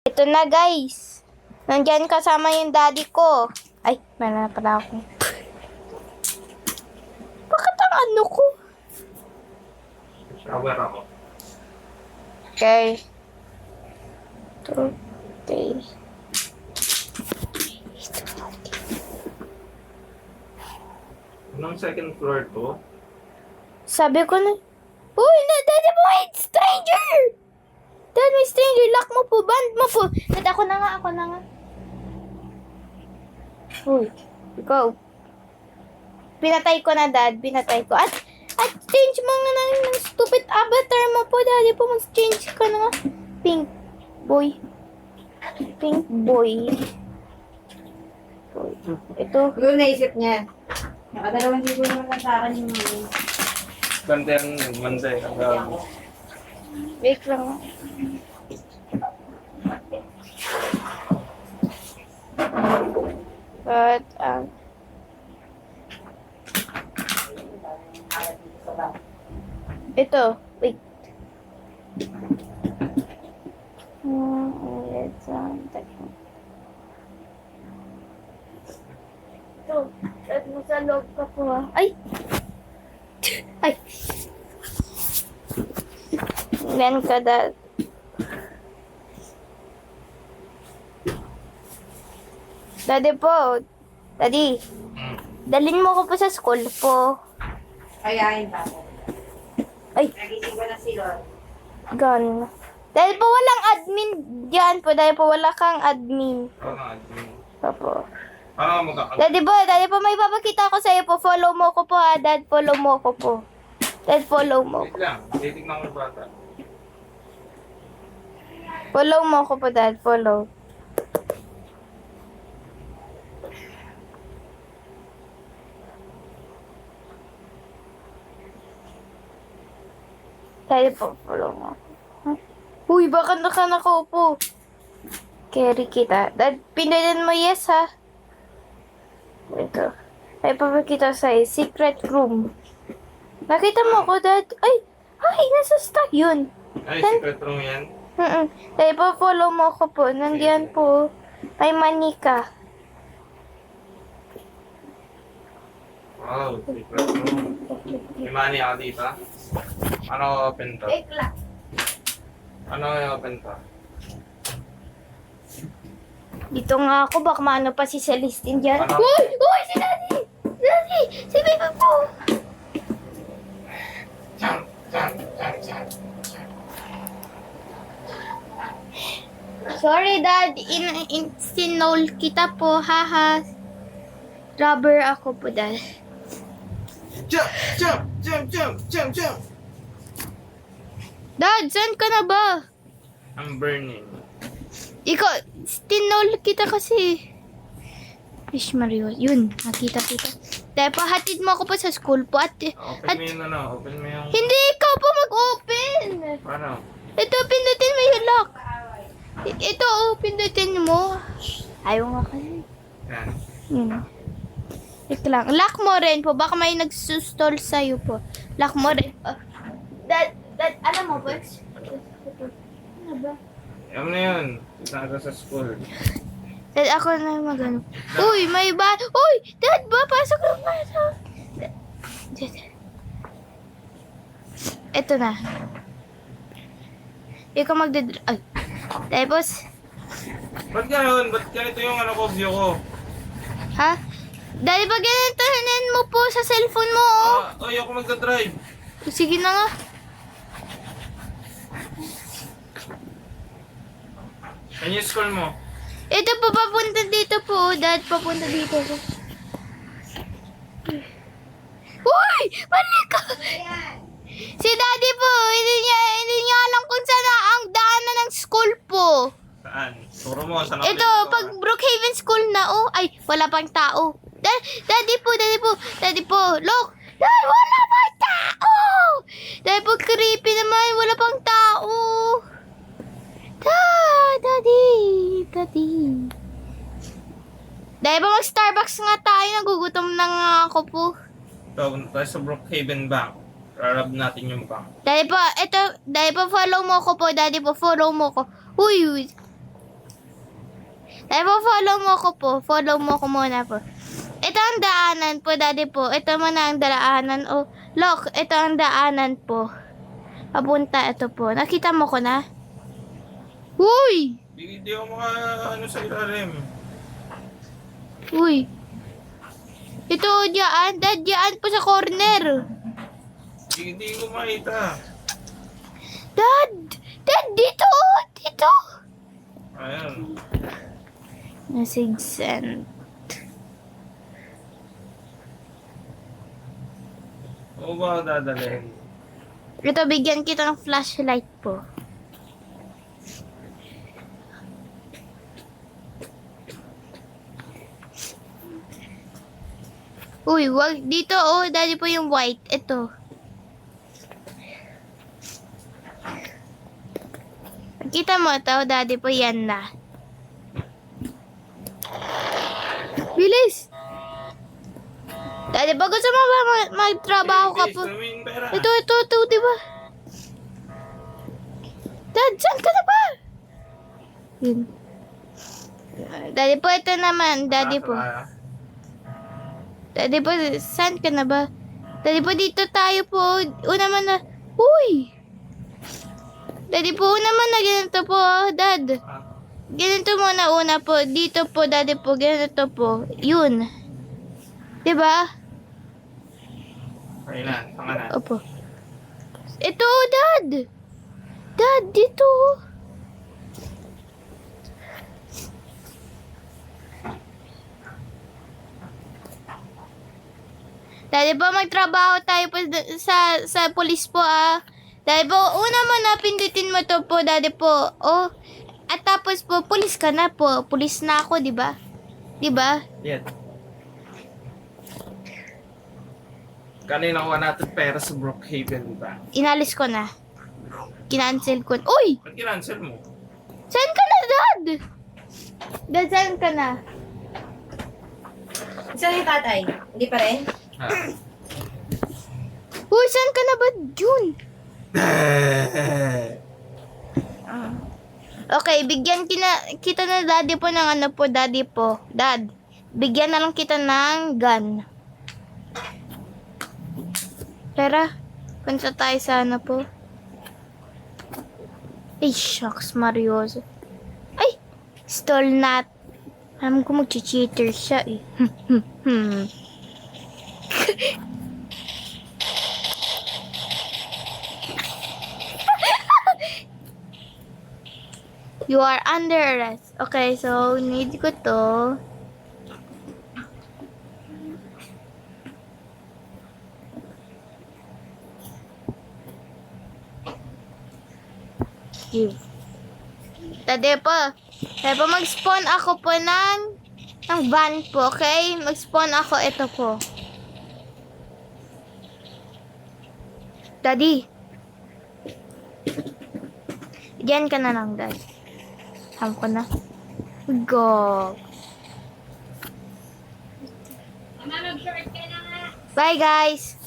Ito na guys. Nandyan kasama yung daddy ko. Ay, meron na pala ako. Bakit ang ano ko? Shower ako. Okay. Okay. Anong second floor to? Sabi ko na, uy, daddy mo, it's stranger! Dad, may stranger. Lock mo po, band mo po. Dad, ako na nga. Uy, ikaw. Pinatay ko na, Dad. Pinatay ko. At change mo nga ng stupid avatar mo po, Daddy po. Mag-change ka na nga. Pink boy. Ito. Siguro naisip niya. Nakadalawang libo naman lang sa akin yung Ganda yan, Monday. Wait lang. But, ito. Wait. Let's, ito. Let mo sa loob ka po, ha? Ay! Ay! Then ka, Dad. Daddy po. Daddy. Dalhin mo ko po sa school po. kayahin pa ako. Ay, Nagising ko na si Lord. gone. Dahil po walang admin dyan po. Dahil po wala kang admin. Opo. Ano magkakaroon? Daddy po, may papakita ko sa iyo po. Follow mo ko po, ha. Dad, follow mo ko po. Dad, follow mo. Wait lang, titignan ko yung bata. Follow mo ko po, Dad. Follow. Dad po, follow mo. Huh? Uy, baka nakaupo. Carry kita. Dad, pindutin mo yes, ha. Ito. Ay, papakita sa'yo. Secret room. Nakita mo ko, Dad? Ay, nasa stock yun. Ay, secret room yan. Dahil po, follow mo ko po. Nandiyan po. May manika. Wow, secret room. May money ako dito. Ano open to? Ekla. Ano open to? Dito nga ako, baka maano pa si Celestine dyan. Ano? Uy, si Daddy! Daddy! Si Baby po! Jump. Sorry, Dad. Sinol kita po, haha. Rubber ako po, Dad. Jump. Dad, saan ka na ba? I'm burning. Ikaw, tinol kita kasi. Fish Mario. Yun, nakita. Dahil pa, hatid mo ako pa sa school po. Open mo yung open mo yung... Hindi, ikaw po mag-open. Paano? Ito, pindutin mo yung lock. Ito, pindutin mo. Ayaw nga kasi. Yan. Ito lang. Lock mo rin po. Baka may nagsusstall sa'yo po. Lock mo rin. Dad, alam mo po? Ano ba? Alam na yun. Saan ka sa school? Dad, ako na magano. Uy, may ba? Uy, Dad, ba? Pasok lang nga sa... Dad. Ito na. Ikaw ay. Tapos, Ba't gano'n? Ba't ganito yung view ko? ha? Dahil pag ganitanin mo po sa cellphone mo, oh. Oy, ako magdadrive. Sige na nga. Ano yung school mo? Ito po, papunta dito po. Dad, papunta dito po. Uy! Mali ka! Si Daddy po, hindi niya alam kung saan ang daanan ng school po. Saan? Turo mo, saan Ito, pag Brookhaven School na, oh. Ay, wala pang tao. Daddy po, look. Dad, wala pang tao! Daddy po, creepy naman, wala pang tao. Daddy. Dahil ba mag-Starbucks nga tayo, nagugutom na nga ako po. Ito, tayo sa Brookhaven Bank. Rarab natin yung bank. Dahil po, follow mo ko po, Daddy po, follow mo ko. Uy. Ay po, follow mo ko po. Follow mo ko muna po. Ito ang daanan po, daddy po. Ito muna ang daanan. Oh, look, ito ang daanan po. Papunta, ito po. Nakita mo ko na? Uy! Di ako maka ano sa ilalim. Uy! Ito, diyan. Dad, diyan po sa corner. Di ko makita. Dad! Dad, dito! Dito! Ayan. Message sent. Oo ba dadalhin? Ito, bigyan kita ng flashlight po. Uy, wag dito oh, daddy po yung white. Ito. Kita mo to, daddy po yan na. Bilis! Daddy, pag gusto mo ba magtrabaho ka po? Tumingin pera. Ito, di ba? Dad, saan ka na ba? Yun. Daddy po, ito naman. Daddy po. Daddy po, saan ka na ba? Daddy po, dito tayo po. Una man na. Uy! Daddy po, una man na. Ganito po, Dad. Ganito muna una po. Dito po, Daddy po. Ganito po. Yun. Diba? Kailan? Pangalan? Opo. Ito, Dad! Dad, dito! Dahil po magtrabaho tayo po sa police po Dahil po, una mo na pindutin mo to po, Daddy po. Oh, at tapos po, police ka na po. Police na ako, di ba? Di ba? Yan. Kanina kuha natin pera sa Brookhaven ba? Inalis ko na. Kinancel ko. Uy! Ba't kinancel mo? Saan ka na, Dad? Dad, saan ka na? Saan yung tatay? Hindi pa rin? Ha? Uy, saan ka na ba, Jun? Okay, bigyan kita na daddy po ng ano po, daddy po. Dad, bigyan na lang kita ng gun. Tara, punta tayo sa ano po. Ay, shucks, Marioso. Ay, stall nut. Alam ko mag-cheater siya eh. You are under arrest. Okay, so need ko to. Give. Tade po. Tade po, mag-spawn ako po ng van po, okay? Mag-spawn ako, ito po. Daddy. Diyan ka na lang, Dad. Ham ko na. Go. Mama, mag-short ka na nga. Bye, guys.